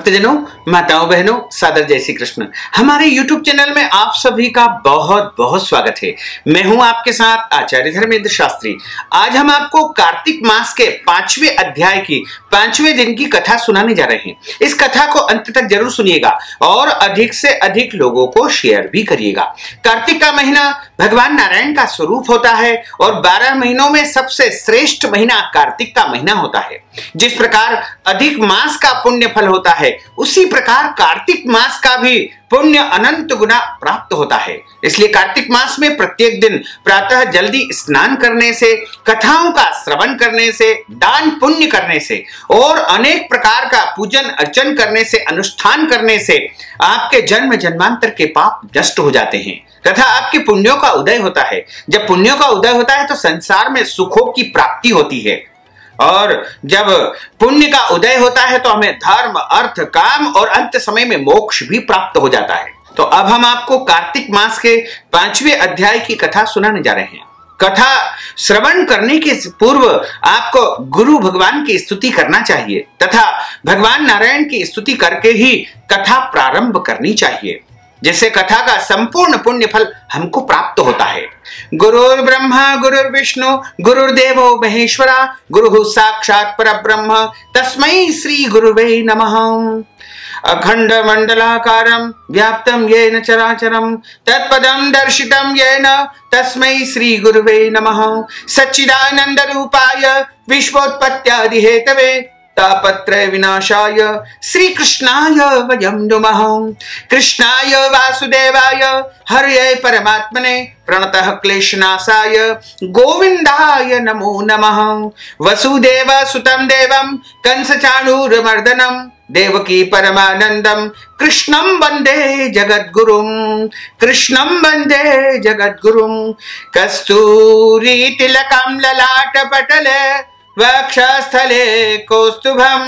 भक्तजनों, माताओं, बहनों, सादर जय श्री कृष्ण। हमारे YouTube चैनल में आप सभी का बहुत बहुत स्वागत है। मैं हूं आपके साथ आचार्य धर्मेंद्र शास्त्री। आज हम आपको कार्तिक मास के 5वें अध्याय की 5वें दिन की कथा सुनाने जा रहे हैं। इस कथा को अंत तक जरूर सुनिएगा और अधिक से अधिक लोगों को शेयर भी करिएगा। कार्तिक का महीना भगवान नारायण का स्वरूप होता है और 12 महीनों में सबसे श्रेष्ठ महीना कार्तिक का महीना होता है। जिस प्रकार अधिक मास का पुण्य फल होता है, उसी प्रकार कार्तिक मास का भी पुण्य अनंत गुना प्राप्त होता है। इसलिए कार्तिक मास में प्रत्येक दिन प्रातः जल्दी स्नान करने से, कथाओं का श्रवण करने से, दान पुण्य करने से और अनेक प्रकार का पूजन अर्चन करने से, अनुष्ठान करने से आपके जन्म जन्मांतर के पाप नष्ट हो जाते हैं तथा आपके पुण्यों का उदय होता है। जब पुण्यों का उदय होता है तो संसार में सुखों की प्राप्ति होती है और जब पुण्य का उदय होता है तो हमें धर्म, अर्थ, काम और अंत समय में मोक्ष भी प्राप्त हो जाता है। तो अब हम आपको कार्तिक मास के 5वें अध्याय की कथा सुनाने जा रहे हैं। कथा श्रवण करने के पूर्व आपको गुरु भगवान की स्तुति करना चाहिए तथा भगवान नारायण की स्तुति करके ही कथा प्रारंभ करनी चाहिए, जिससे कथा का संपूर्ण पुण्य फल हमको प्राप्त होता है। गुरुर् ब्रह्मा गुरुर्विष्णु गुरुर्देवो महेश्वरा गुरुः साक्षात् परब्रह्म तस्मै श्री गुरुवे नमः। अखंड मंडलाकारं व्याप्तं येन चराचरं तत्पदं दर्शितं येन तस्मै श्री गुरुवे नमः। सच्चिदानंद रूपाय विश्वोत्पत्त्यादि हेतवे तापत्रय विनाशाय श्री कृष्णाय वयं नुमः। कृष्णाय वासुदेवाय हरये परमात्मने प्रणतः क्लेशनाशाय गोविंदाय नमो नमः। वसुदेव सुतं देवं कंसचाणूरमर्दनं देवकी परमानंदं कृष्णं वंदे जगद्गुरुं। कृष्णं वंदे जगद्गुरुं। कस्तूरी तिलकं ललाटपटले वक्षस्थले कौस्तुभं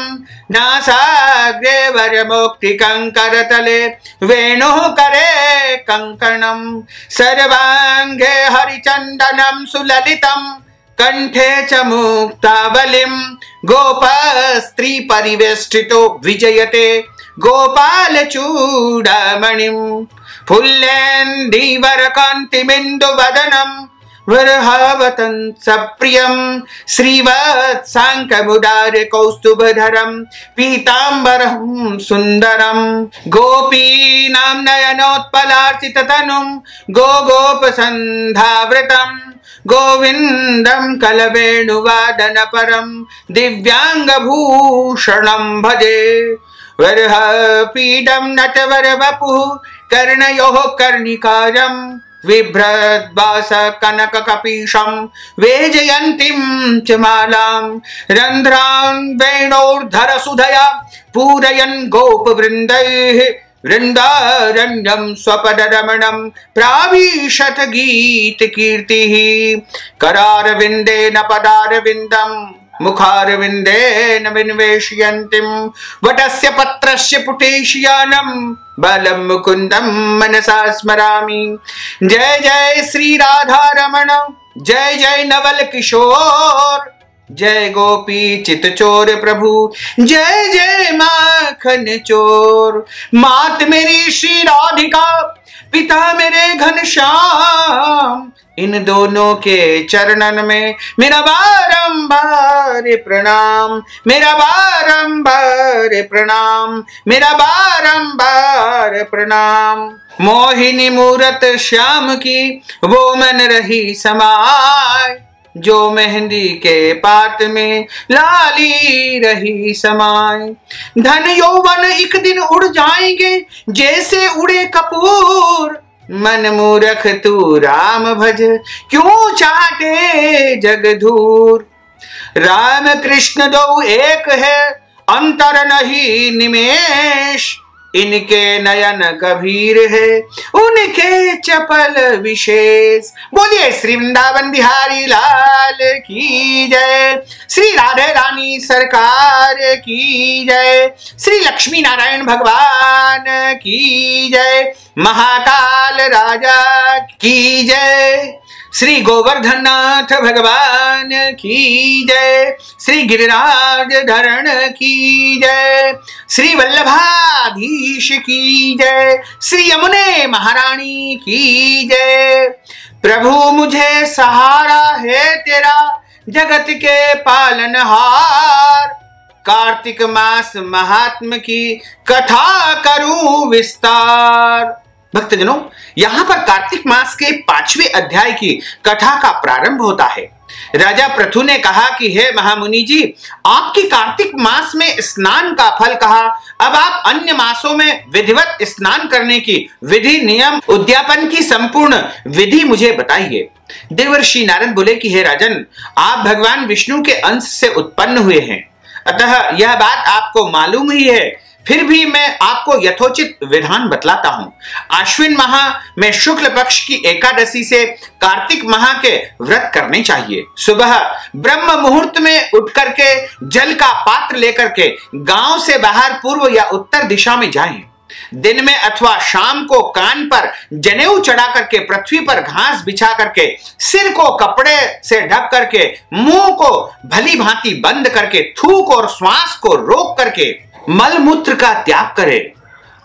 नासाग्रे वरमुक्तिकं करतले वेणुः करे कङ्कणं सर्वाङ्गे हरिचन्दनं सुललितं कंठे च मुक्तावलिं गोपस्त्री परिवेष्टितो विजयते गोपालचूडामणिं फुल्लेन्दीवरकान्तिमिन्दुवदनं वरहावतं सप्रियं श्रीवत्साङ्कमुदार कौस्तुभधरं पीताम्बरं सुन्दरं गोपीनां नयनोत्पलार्चिततनुं गोगोपसन्धावृतं गोविन्दं कलवेणुवादनपरं दिव्याङ्गभूषणं भजे। वरहपीडं नटवरवपुः कर्णयोः कर्णिकारं बिभ्रद्वास कनककपीशं वेजयन्तीं च मालां रन्ध्रान् वेणोर्धरसुधया पूरयन् गोपवृन्दैः वृन्दारण्यं स्वपदरमणं प्राविशत गीतकीर्तिः। करारविन्देन पदारविन्दं मुखारविन्देन विन्वेशयन्तीं वटस्य पत्रस्य पुटेशयानं बालं मुकुन्दं मनसा स्मरामि। जय जय श्री राधारमण, जय जय नवल किशोर, जय गोपी चितचोर प्रभु, जय जय माखन चोर। मात मेरी श्री राधिका, पिता मेरे घनश्याम, इन दोनों के चरणन में मेरा बारंबार प्रणाम, मेरा बारंबार प्रणाम, मेरा बारंबार प्रणाम। मोहिनी मूरत श्याम की वो मन रही समाय, जो मेहंदी के पात में लाली रही समाय। धन यौवन एक दिन उड़ जाएंगे जैसे उड़े कपूर, मन मूरख तू राम भज क्यों चाटे जग धूर। राम कृष्ण दो एक है अंतर नहीं निमेष, इनके नयन गंभीर है उनके चपल विशेष। बोलिए श्री वृंदावन बिहारी लाल की जय, श्री राधे रानी सरकार की जय, श्री लक्ष्मी नारायण भगवान की जय, महाकाल राजा की जय, श्री गोवर्धननाथ भगवान की जय, श्री गिरिराज धरण की जय, श्री वल्लभाधीश की जय, श्री यमुने महारानी की जय। प्रभु मुझे सहारा है तेरा, जगत के पालनहार, कार्तिक मास महात्म की कथा करूं विस्तार। भक्तजनों, यहां पर कार्तिक मास के 5वें अध्याय की कथा का प्रारंभ होता है। राजा पृथु ने कहा कि हे महामुनि जी, आपकी कार्तिक मास में स्नान का फल कहा, अब आप अन्य मासों में विधिवत स्नान करने की विधि नियम उद्यापन की संपूर्ण विधि मुझे बताइए। देवर्षि नारद बोले कि हे राजन, आप भगवान विष्णु के अंश से उत्पन्न हुए हैं, अतः यह बात आपको मालूम ही है, फिर भी मैं आपको यथोचित विधान बतलाता हूं। आश्विन माह में शुक्ल पक्ष की एकादशी से कार्तिक माह के व्रत करने चाहिए। सुबह ब्रह्म मुहूर्त में उठ करके जल का पात्र लेकर के गांव से बाहर पूर्व या उत्तर दिशा में जाएं। दिन में अथवा शाम को कान पर जनेऊ चढ़ा करके पृथ्वी पर घास बिछा करके सिर को कपड़े से ढक करके मुंह को भली भांति बंद करके थूक और श्वास को रोक करके मल मूत्र का त्याग करे।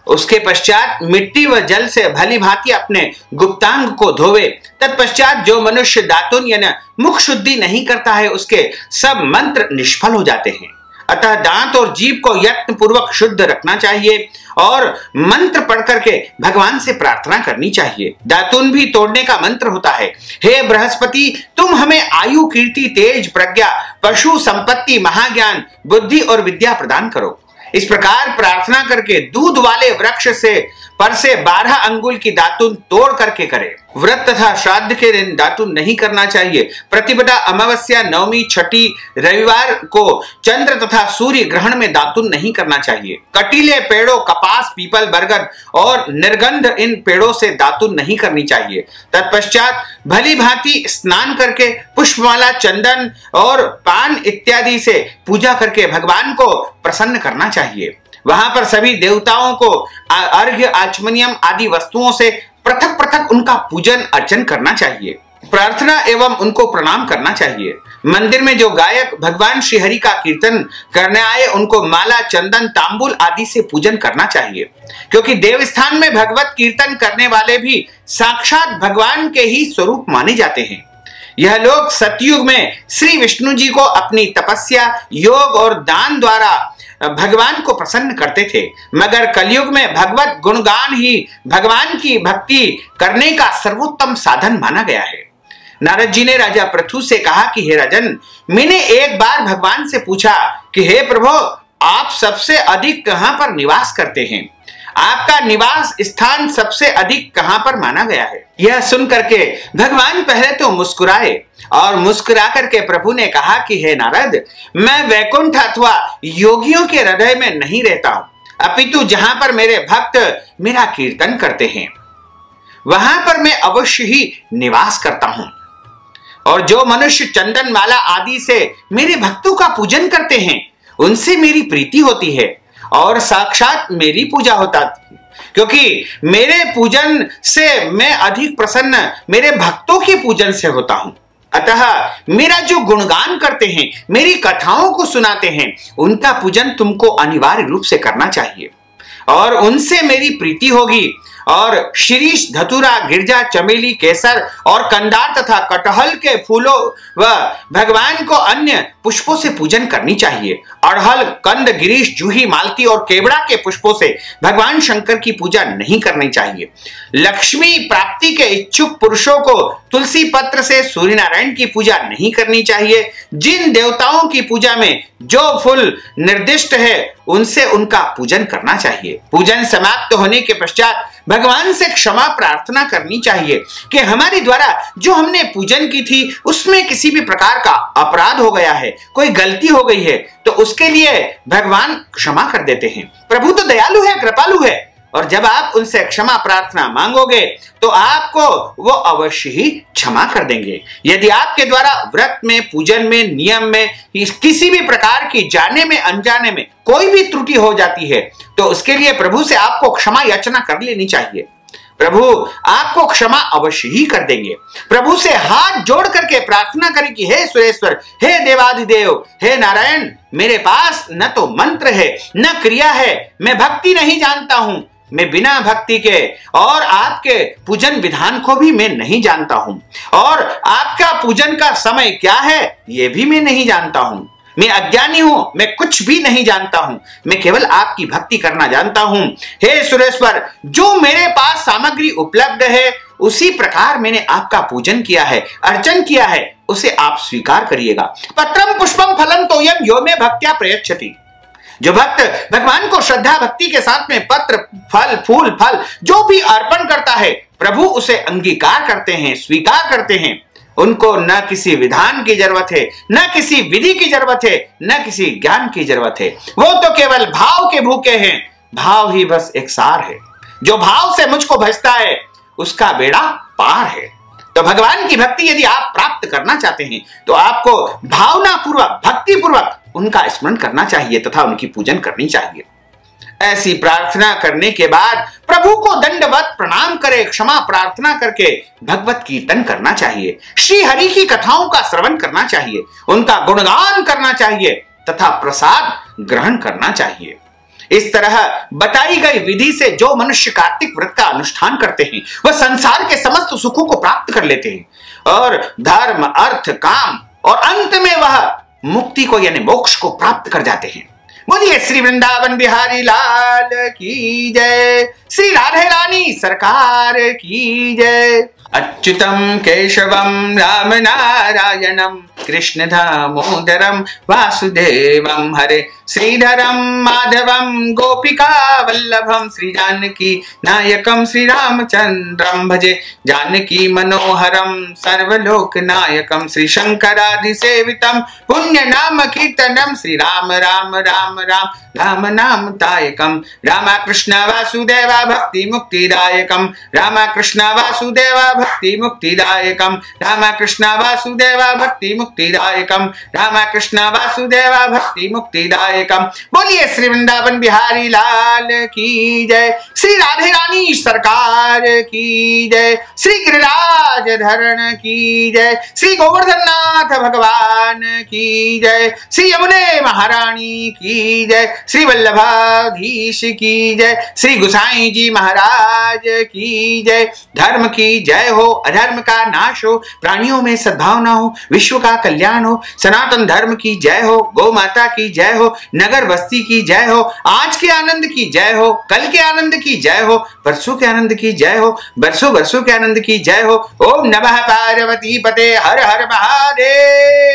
उसके पश्चात मिट्टी व जल से भली भांति अपने गुप्तांग को धोवे। तत्पश्चात जो मनुष्य दातुन यानी मुख शुद्धि नहीं करता है, उसके सब मंत्र निष्फल हो जाते हैं। अतः दांत और जीभ को यत्न पूर्वक शुद्ध रखना चाहिए और मंत्र पढ़ करके भगवान से प्रार्थना करनी चाहिए। दातुन भी तोड़ने का मंत्र होता है। हे बृहस्पति, तुम हमें आयु, कीर्ति, तेज, प्रज्ञा, पशु संपत्ति, महाज्ञान, बुद्धि और विद्या प्रदान करो। इस प्रकार प्रार्थना करके दूध वाले वृक्ष से पर से 12 अंगुल की दातुन तोड़ करके करे। व्रत तथा श्राद्ध के दिन दातुन नहीं करना चाहिए। प्रतिपदा, अमावस्या, नवमी, छठी, रविवार को चंद्र तथा सूर्य ग्रहण में दातुन नहीं करना चाहिए। कटीले पेड़ों, कपास, पीपल, बरगद और निर्गंध इन पेड़ों से दातुन नहीं करनी चाहिए। तत्पश्चात भली भांति स्नान करके पुष्पमाला, चंदन और पान इत्यादि से पूजा करके भगवान को प्रसन्न करना चाहिए। वहां पर सभी देवताओं को अर्घ्य, आचमनियम आदि वस्तुओं से पृथक पृथक उनका पूजन अर्चन करना चाहिए। प्रार्थना एवं उनको प्रणाम करना चाहिए। मंदिर में जो गायक भगवान श्री हरि का कीर्तन करने आए, उनको माला, चंदन, तांबुल आदि से पूजन करना चाहिए, क्योंकि देवस्थान में भगवत कीर्तन करने वाले भी साक्षात भगवान के ही स्वरूप माने जाते हैं। यह लोग सतयुग में श्री विष्णु जी को अपनी तपस्या, योग और दान द्वारा भगवान को प्रसन्न करते थे, मगर कलयुग में भगवत गुणगान ही भगवान की भक्ति करने का सर्वोत्तम साधन माना गया है। नारद जी ने राजा पृथु से कहा कि हे राजन, मैंने एक बार भगवान से पूछा कि हे प्रभु, आप सबसे अधिक कहां पर निवास करते हैं? आपका निवास स्थान सबसे अधिक कहां पर माना गया है? यह सुन करके भगवान पहले तो मुस्कुराए और मुस्कुरा करके प्रभु ने कहा कि हे नारद, मैं वैकुंठ अथवा योगियों के हृदय में नहीं रहता हूं, अपितु जहां पर मेरे भक्त मेरा कीर्तन करते हैं वहां पर मैं अवश्य ही निवास करता हूं। और जो मनुष्य चंदन माला आदि से मेरे भक्तों का पूजन करते हैं, उनसे मेरी प्रीति होती है और साक्षात मेरी पूजा होता है, क्योंकि मेरे पूजन से मैं अधिक प्रसन्न मेरे भक्तों के पूजन से होता हूं। अतः मेरा जो गुणगान करते हैं, मेरी कथाओं को सुनाते हैं, उनका पूजन तुमको अनिवार्य रूप से करना चाहिए और उनसे मेरी प्रीति होगी। और शीरीष, धतूरा, गिरजा, चमेली, केसर और कंदार तथा कटहल के फूलों व भगवान को अन्य पुष्पों से पूजन करनी चाहिए। अड़हल, कंद, गिरीश, जूही, मालती और केवड़ा के पुष्पों से भगवान शंकर की पूजा नहीं करनी चाहिए। लक्ष्मी प्राप्ति के इच्छुक पुरुषों को तुलसी पत्र से सूर्य नारायण की पूजा नहीं करनी चाहिए। जिन देवताओं की पूजा में जो फूल निर्दिष्ट है, उनसे उनका पूजन करना चाहिए। पूजन समाप्त होने के पश्चात भगवान से क्षमा प्रार्थना करनी चाहिए कि हमारे द्वारा जो हमने पूजन की थी उसमें किसी भी प्रकार का अपराध हो गया है, कोई गलती हो गई है, तो उसके लिए भगवान क्षमा कर देते हैं। प्रभु तो दयालु है, कृपालु है, और जब आप उनसे क्षमा प्रार्थना मांगोगे तो आपको वो अवश्य ही क्षमा कर देंगे। यदि आपके द्वारा व्रत में, पूजन में, नियम में किसी भी प्रकार की जाने में अनजाने में कोई भी त्रुटि हो जाती है, तो उसके लिए प्रभु से आपको क्षमा याचना कर लेनी चाहिए। प्रभु आपको क्षमा अवश्य ही कर देंगे। प्रभु से हाथ जोड़ करके प्रार्थना करें कि हे सुरेश्वर, हे देवाधिदेव, हे नारायण, मेरे पास न तो मंत्र है न क्रिया है, मैं भक्ति नहीं जानता हूं, मैं बिना भक्ति के और आपके पूजन विधान को भी मैं नहीं जानता हूं, और आपका पूजन का समय क्या है यह भी मैं नहीं जानता हूं। मैं अज्ञानी हूं, मैं कुछ भी नहीं जानता हूं, मैं केवल आपकी भक्ति करना जानता हूं। हे सुरेश्वर, जो मेरे पास सामग्री उपलब्ध है उसी प्रकार मैंने आपका पूजन किया है, अर्चन किया है, उसे आप स्वीकार करिएगा। पत्रम पुष्पम फलम तोयम यो मे भक्त्या प्रयच्छति। जो भक्त भगवान को श्रद्धा भक्ति के साथ में पत्र, फल, फूल, फल जो भी अर्पण करता है, प्रभु उसे अंगीकार करते हैं, स्वीकार करते हैं। उनको न किसी विधान की जरूरत है, न किसी विधि की जरूरत है, न किसी ज्ञान की जरूरत है। वो तो केवल भाव के भूखे हैं। भाव ही बस एक सार है। जो भाव से मुझको भजता है उसका बेड़ा पार है। तो भगवान की भक्ति यदि आप प्राप्त करना चाहते हैं तो आपको भावना पूर्वक, भक्ति पूर्वक उनका स्मरण करना चाहिए तथा उनकी पूजन करनी चाहिए। ऐसी प्रार्थना करने के बाद प्रभु को दंडवत प्रणाम करे, क्षमा प्रार्थना करके भगवत कीर्तन करना चाहिए, श्री हरि की कथाओं का श्रवण करना चाहिए, उनका गुणगान करना चाहिए तथा प्रसाद ग्रहण करना चाहिए। इस तरह बताई गई विधि से जो मनुष्य कार्तिक व्रत का अनुष्ठान करते हैं वह संसार के समस्त सुखों को प्राप्त कर लेते हैं और धर्म, अर्थ, काम और अंत में वह मुक्ति को यानी मोक्ष को प्राप्त कर जाते हैं। बोलिए श्री वृंदावन बिहारी लाल की जय, श्री राधे रानी सरकार की जय। अच्युतम केशवम राम नारायणम कृष्ण दामोदरम वासुदेवम हरे, श्रीधरम माधवम गोपिका वल्लभम, श्री जानकी नायकम श्री रामचंद्रम भजे, जानकी मनोहरम सर्वलोक नायकम, श्री शंकरादि सेवितम पुण्य नाम कीर्तनम, श्री राम राम राम राम राम नाम दायकम, रामा कृष्ण वासुदेवा भक्ति मुक्तिदायकम, रामा कृष्ण वासुदेवा भक्ति मुक्तिदायकम, रामा कृष्ण वासुदेवा भक्ति मुक्तिदायकम, रामा कृष्ण वासुदेवा भक्ति मुक्तिदायकम। बोलिए श्री वृंदावन बिहारी लाल की जय, श्री राधे रानी सरकार की जय, श्री गिरिराज धरण की जय, श्री गोवर्धन नाथ भगवान की जय, श्री यमुने महारानी की जय, श्री वल्लभाधीश की जय, श्री गुसाई जी महाराज की जय। धर्म की जय हो, अधर्म का नाश हो, प्राणियों में सद्भावना हो, विश्व का कल्याण हो, सनातन धर्म की जय हो, गौ माता की जय हो, नगर बस्ती की जय हो, आज के आनंद की जय हो, कल के आनंद की जय हो, परसों के आनंद की जय हो, बरसों बरसों के आनंद की जय हो। ओम नमः पार्वती पते हर हर महादेव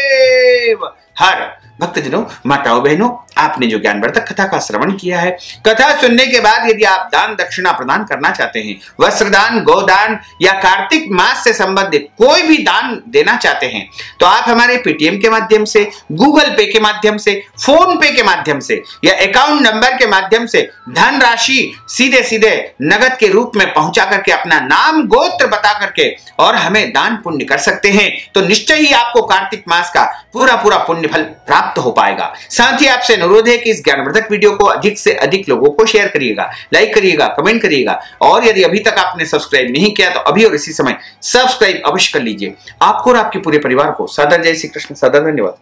हर। भक्तजनों, माताओं, बहनों, आपने जो ज्ञानवर्धक कथा का श्रवण किया है, कथा सुनने के बाद यदि आप दान दक्षिणा प्रदान करना चाहते हैं, वस्त्रदान, गोदान या कार्तिक मास से संबंधित कोई भी दान देना चाहते हैं, तो आप हमारे पेटीएम के माध्यम से, गूगल पे के माध्यम से, फोन पे के माध्यम से या अकाउंट नंबर के माध्यम से धनराशि सीधे सीधे नगद के रूप में पहुंचा करके अपना नाम गोत्र बता करके और हमें दान पुण्य कर सकते हैं। तो निश्चय ही आपको कार्तिक मास का पूरा पुण्य फल प्राप्त हो पाएगा। साथ ही आपसे अनुरोध है कि इस ज्ञानवर्धक वीडियो को अधिक से अधिक लोगों को शेयर करिएगा, लाइक करिएगा, कमेंट करिएगा, और यदि अभी तक आपने सब्सक्राइब नहीं किया तो अभी और इसी समय सब्सक्राइब अवश्य कर लीजिए। आपको और आपके पूरे परिवार को सादर जय श्री कृष्ण, सादर धन्यवाद।